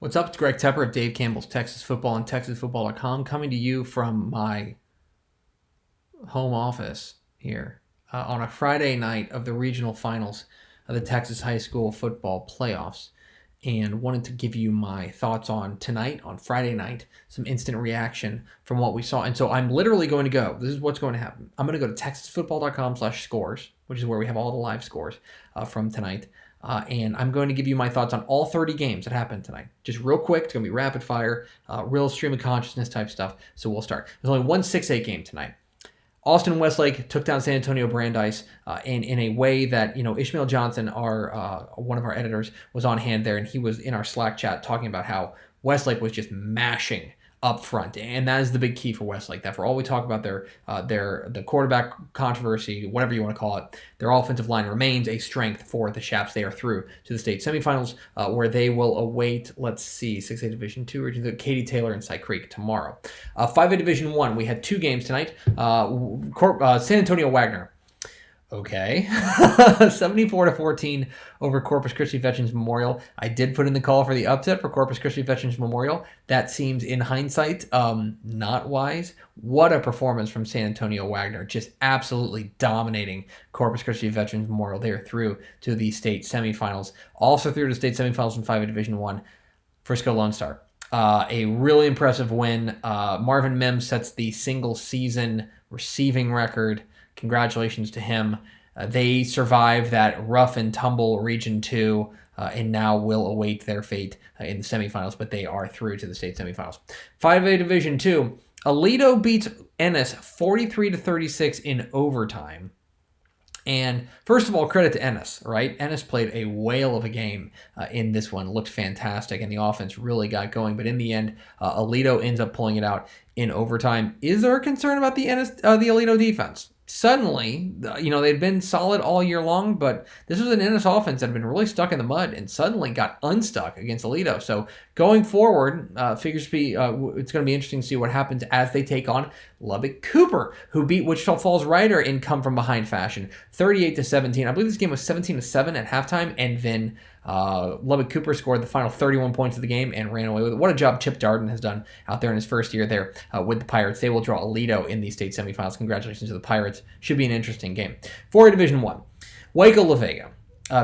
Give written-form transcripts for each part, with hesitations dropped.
What's up? It's Greg Tepper of Dave Campbell's Texas Football and TexasFootball.com, coming to you from my home office here on a Friday night of the regional finals of the Texas High School football playoffs, and wanted to give you my thoughts on tonight, on Friday night, some instant reaction from what we saw. And so I'm literally going to go. This is what's going to happen. I'm going to go to TexasFootball.com/scores, which is where we have all the live scores from tonight. And I'm going to give you my thoughts on all 30 games that happened tonight. Just real quick. It's going to be rapid fire, real stream of consciousness type stuff. So we'll start. There's only one 6A game tonight. Austin Westlake took down San Antonio Brandeis in a way that, Ishmael Johnson, one of our editors, was on hand there, and he was in our Slack chat talking about how Westlake was just mashing up front, and that is the big key for Westlake. That for all we talk about the quarterback controversy, whatever you want to call it, their offensive line remains a strength for the Chaps. They are through to the state semifinals, where they will await, 6A Division II region, Katy Taylor and Cy Creek tomorrow. 5A Division I, we had two games tonight. San Antonio Wagner. Okay. 74-14 over Corpus Christi Veterans Memorial. I did put in the call for the upset for Corpus Christi Veterans Memorial. That seems, in hindsight, not wise. What a performance from San Antonio Wagner. Just absolutely dominating Corpus Christi Veterans Memorial. They are through to the state semifinals. Also through to state semifinals in 5A Division I, Frisco Lone Star. A really impressive win. Marvin Mims sets the single season receiving record. Congratulations to him. They survived that rough and tumble Region 2 and now will await their fate in the semifinals, but they are through to the state semifinals. 5A Division 2, Aledo beats Ennis 43-36 in overtime. And first of all, credit to Ennis, right? Ennis played a whale of a game in this one. Looked fantastic, and the offense really got going. But in the end, Aledo ends up pulling it out in overtime. Is there a concern about the Aledo defense? Suddenly, they'd been solid all year long, but this was an Ennis offense that had been really stuck in the mud and suddenly got unstuck against Aledo. So going forward, it's going to be interesting to see what happens as they take on Lubbock Cooper, who beat Wichita Falls Rider in come-from-behind fashion, 38-17. I believe this game was 17-7 at halftime, and then Lubbock Cooper scored the final 31 points of the game and ran away with it. What a job Chip Darden has done out there in his first year there with the Pirates. They will draw Aledo in the state semifinals. Congratulations to the Pirates. Should be an interesting game. 4A Division I, Waco La Vega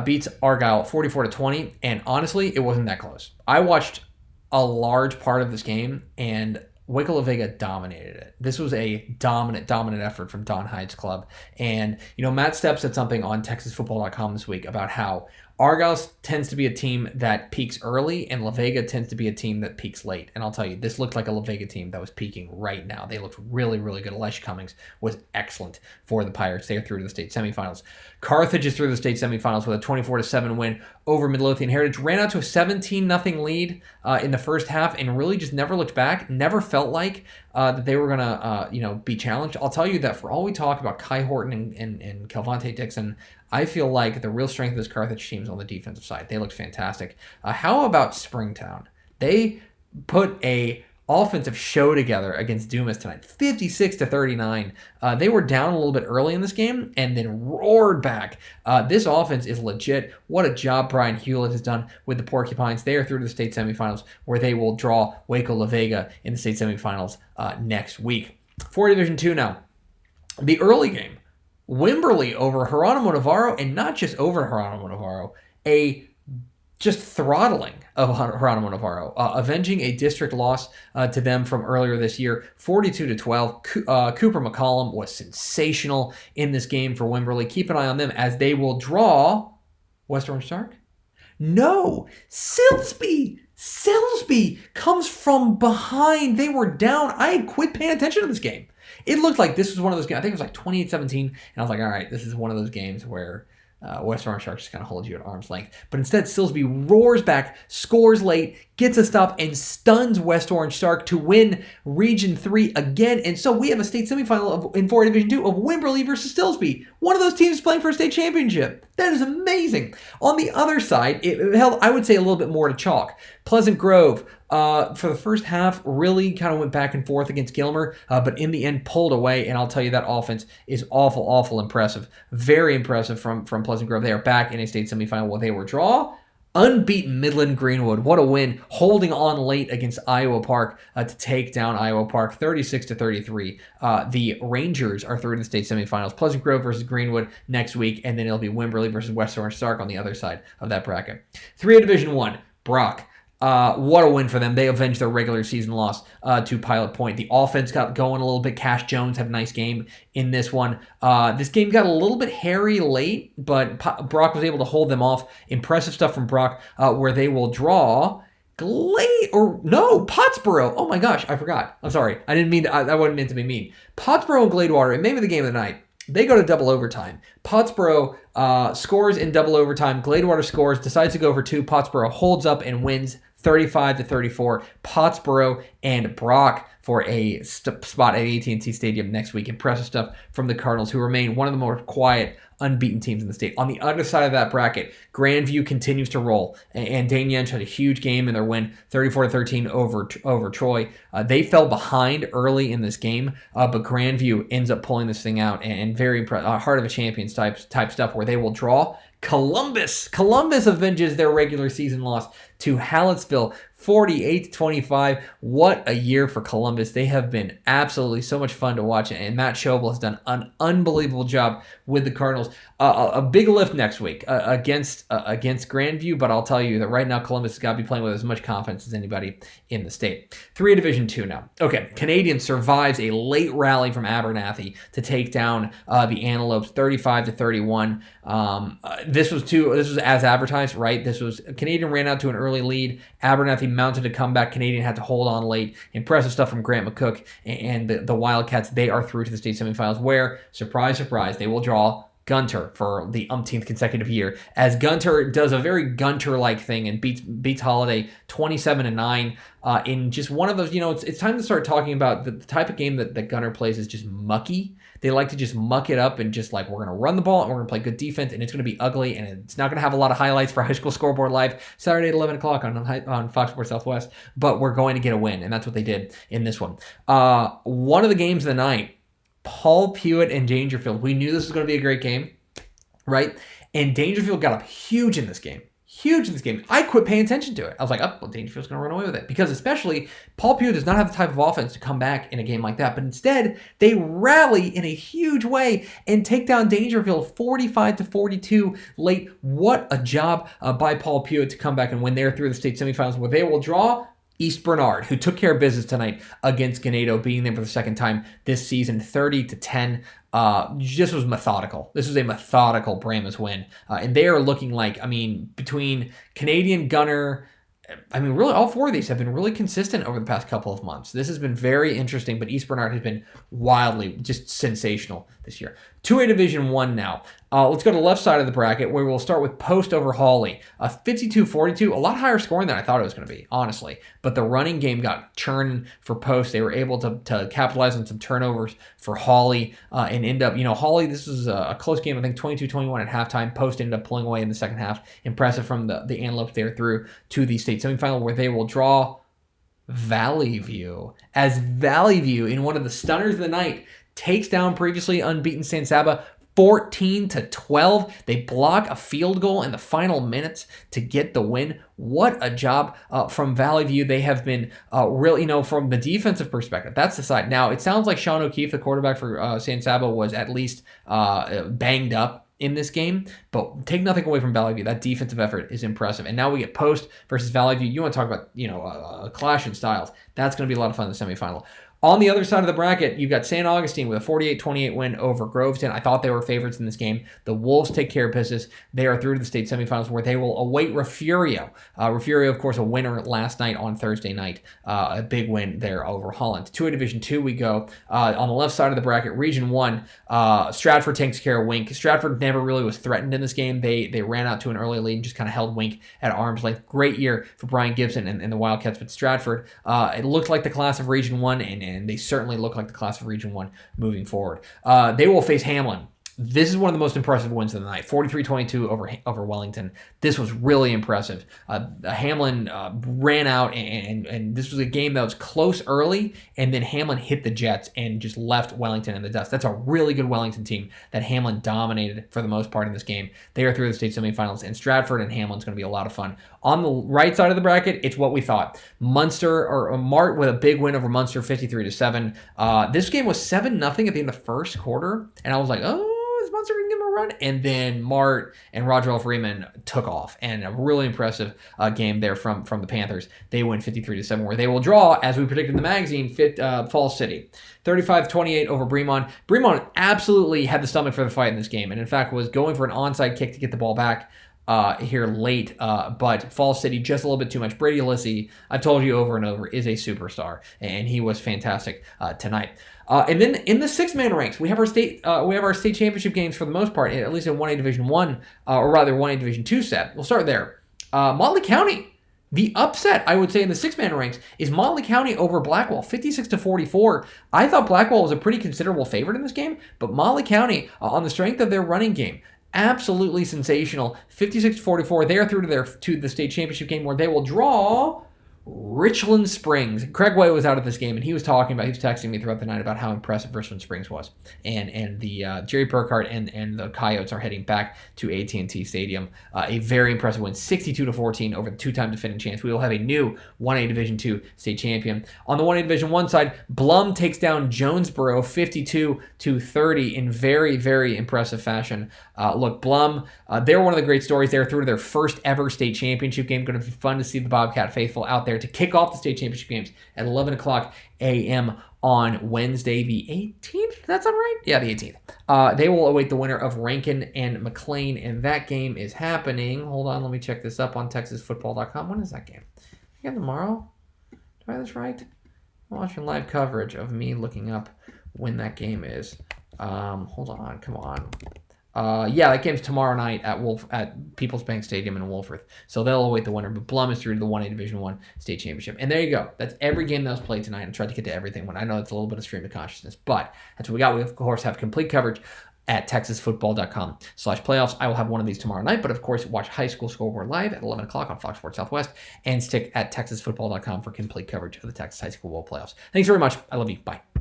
beats Argyle 44-20, and honestly, it wasn't that close. I watched a large part of this game, and Waco La Vega dominated it. This was a dominant effort from Don Hyde's club. And, Matt Stepp said something on TexasFootball.com this week about how Argyle tends to be a team that peaks early, and La Vega tends to be a team that peaks late. And I'll tell you, this looked like a La Vega team that was peaking right now. They looked really, really good. Elisha Cummings was excellent for the Pirates. They are through to the state semifinals. Carthage is through the state semifinals with a 24-7 win over Midlothian Heritage. Ran out to a 17-0 lead in the first half and really just never looked back. Never felt like that they were going to, be challenged. I'll tell you that for all we talk about Kai Horton and Calvante Dixon, I feel like the real strength of this Carthage team is on the defensive side. They looked fantastic. How about Springtown? They put a offensive show together against Dumas tonight, 56-39. They were down a little bit early in this game and then roared back. This offense is legit. What a job Brian Hewlett has done with the Porcupines. They are through to the state semifinals, where they will draw Waco La Vega in the state semifinals next week. 4 Division 2 now. The early game, Wimberley over Geronimo Navarro, and not just over Geronimo Navarro, a just throttling of Geronimo Navarro, avenging a district loss to them from earlier this year, 42-12. Cooper McCollum was sensational in this game for Wimberley. Keep an eye on them as they will draw West Orange Stark. No, Silsby comes from behind. They were down. I had quit paying attention to this game. It looked like this was one of those games. I think it was like 28-17, and I was like, all right, this is one of those games where West Orange Sharks just kind of holds you at arm's length. But instead, Silsby roars back, scores late, gets a stop, and stuns West Orange Stark to win Region 3 again. And so we have a state semifinal in 4A Division 2 of Wimberley versus Silsby. One of those teams playing for a state championship. That is amazing. On the other side, it held, I would say, a little bit more to chalk. Pleasant Grove, for the first half, really kind of went back and forth against Gilmer, but in the end pulled away, and I'll tell you that offense is awful impressive. Very impressive from Pleasant Grove. They are back in a state semifinal where they were draw Unbeaten Midland Greenwood. What a win. Holding on late against Iowa Park to take down Iowa Park 36-33. The Rangers are through to the state semifinals. Pleasant Grove versus Greenwood next week, and then it'll be Wimberley versus West Orange Stark on the other side of that bracket. 3A Division 1, Brock. What a win for them. They avenged their regular season loss to Pilot Point. The offense got going a little bit. Cash Jones had a nice game in this one. This game got a little bit hairy late, but Brock was able to hold them off. Impressive stuff from Brock, where they will draw Pottsboro. Oh my gosh, I forgot. I'm sorry. I didn't mean to, I wasn't meant to be mean. Pottsboro and Gladewater, it may be the game of the night. They go to double overtime. Pottsboro scores in double overtime. Gladewater scores, decides to go for 2. Pottsboro holds up and wins 35-34. Pottsboro and Brock for a spot at AT&T Stadium next week. Impressive stuff from the Cardinals, who remain one of the more quiet, unbeaten teams in the state. On the other side of that bracket, Grandview continues to roll, and Dane Yench had a huge game in their win, 34-13 over Troy. They fell behind early in this game, but Grandview ends up pulling this thing out, and very impressive, heart of a champions type stuff, where they will draw Columbus. Columbus avenges their regular season loss to Hallettsville, 48-25. What a year for Columbus. They have been absolutely so much fun to watch, and Matt Schobel has done an unbelievable job with the Cardinals. A big lift next week against Grandview, but I'll tell you that right now Columbus has got to be playing with as much confidence as anybody in the state. 3A Division 2 now. Okay, Canadian survives a late rally from Abernathy to take down the Antelopes 35-31. This was as advertised, right? Canadian ran out to an early lead. Abernathy mounted a comeback. Canadian had to hold on late. Impressive stuff from Grant McCook and the Wildcats. They are through to the state semifinals, where, surprise, surprise, they will draw Gunter for the umpteenth consecutive year, as Gunter does a very Gunter-like thing and beats Holiday 27-9 in just one of those. It's time to start talking about the type of game that Gunter plays is just mucky. They like to just muck it up and just like, we're going to run the ball and we're going to play good defense, and it's going to be ugly, and it's not going to have a lot of highlights for High School Scoreboard Live Saturday at 11 o'clock on Fox Sports Southwest, but we're going to get a win, and that's what they did in this one. One of the games of the night, Paul Pewitt and Dangerfield. We knew this was going to be a great game, right? And Dangerfield got up huge in this game. I quit paying attention to it. I was like, Dangerfield's going to run away with it. Because especially, Paul Pewitt does not have the type of offense to come back in a game like that. But instead, they rally in a huge way and take down Dangerfield 45-42 late. What a job by Paul Pewitt to come back and win there through the state semifinals, where they will draw East Bernard, who took care of business tonight against Ganado, beating them for the second time this season, 30-10. This was methodical. This was a methodical Brahmas win. And they are looking like, between Canadian, Gunner, really all 4 of these have been really consistent over the past couple of months. This has been very interesting, but East Bernard has been wildly, just sensational this year. 2A Division 1 now. Let's go to the left side of the bracket, where we'll start with Post over Hawley. 52-42, a lot higher scoring than I thought it was going to be, honestly. But the running game got churning for Post. They were able to capitalize on some turnovers for Hawley and end up, Hawley, this was a close game, I think 22-21 at halftime. Post ended up pulling away in the second half. Impressive from the Antelopes there through to the state semifinal, where they will draw Valley View, as Valley View, in one of the stunners of the night, takes down previously unbeaten San Saba 14-12. They block a field goal in the final minutes to get the win. What a job from Valley View. They have been really, from the defensive perspective, that's the side. Now, it sounds like Sean O'Keefe, the quarterback for San Saba, was at least banged up in this game, but take nothing away from Valley View. That defensive effort is impressive. And now we get Post versus Valley View. You want to talk about, a clash in styles. That's going to be a lot of fun in the semifinal. On the other side of the bracket, you've got St. Augustine with a 48-28 win over Groveton. I thought they were favorites in this game. The Wolves take care of business. They are through to the state semifinals, where they will await Refugio. Refugio, of course, a winner last night on Thursday night. A big win there over Holland. 2A Division 2 we go. On the left side of the bracket, Region 1, Stratford takes care of Wink. Stratford never really was threatened in this game. They ran out to an early lead and just kind of held Wink at arm's length. Great year for Brian Gibson and the Wildcats, but Stratford, it looked like the class of Region 1, and they certainly look like the class of Region 1 moving forward. They will face Hamlin. This is one of the most impressive wins of the night. 43-22 over Wellington. This was really impressive. Hamlin ran out, and this was a game that was close early, and then Hamlin hit the Jets and just left Wellington in the dust. That's a really good Wellington team that Hamlin dominated for the most part in this game. They are through the state semifinals, and Stratford and Hamlin's going to be a lot of fun. On the right side of the bracket, it's what we thought. Munster, or Mart with a big win over Munster, 53-7. This game was 7-0 at the end of the first quarter, and I was like, oh, is Munster going to give him a run? And then Mart and Roger L. Freeman took off, and a really impressive game there from the Panthers. They win 53-7, where they will draw, as we predicted in the magazine, Falls City. 35-28 over Bremont. Bremont absolutely had the stomach for the fight in this game, and in fact was going for an onside kick to get the ball back here late, but Falls City just a little bit too much. Brady Lissi, I've told you over and over, is a superstar, and he was fantastic tonight. And then in the six-man ranks, we have our state championship games for the most part, at least in 1A Division 1, or rather 1A Division 2 set. We'll start there. Motley County, the upset, I would say, in the six-man ranks is Motley County over Blackwell, 56-44. I thought Blackwell was a pretty considerable favorite in this game, but Motley County, on the strength of their running game, absolutely sensational. 56-44. They are through to the state championship game, where they will draw Richland Springs. Craig Way was out of this game, and he was texting me throughout the night about how impressive Richland Springs was. And the Jerry Burkhart and the Coyotes are heading back to AT&T Stadium. A very impressive win, 62-14 over the two-time defending champs. We will have a new 1A Division 2 state champion. On the 1A Division 1 side, Blum takes down Jonesboro 52-30 in very, very impressive fashion. Look, Blum, they're one of the great stories. They're through to their first ever state championship game. Going to be fun to see the Bobcat faithful out there to kick off the state championship games at 11 o'clock a.m. on Wednesday the 18th. That's all right? Yeah, the 18th. They will await the winner of Rankin and McLean, and that game is happening. Hold on, let me check this up on TexasFootball.com. When is that game? Yeah, tomorrow? Do I have this right? I'm watching live coverage of me looking up when that game is. Hold on, come on. Yeah, that game's tomorrow night at People's Bank Stadium in Wolford. So they'll await the winner. But Blum is through to the 1A Division 1 state championship. And there you go. That's every game that was played tonight. I tried to get to everything. I know it's a little bit of stream of consciousness, but that's what we got. We, of course, have complete coverage at TexasFootball.com/playoffs. I will have one of these tomorrow night, but of course, watch High School Scoreboard live at 11 o'clock on Fox Sports Southwest, and stick at TexasFootball.com for complete coverage of the Texas High School Bowl playoffs. Thanks very much. I love you. Bye.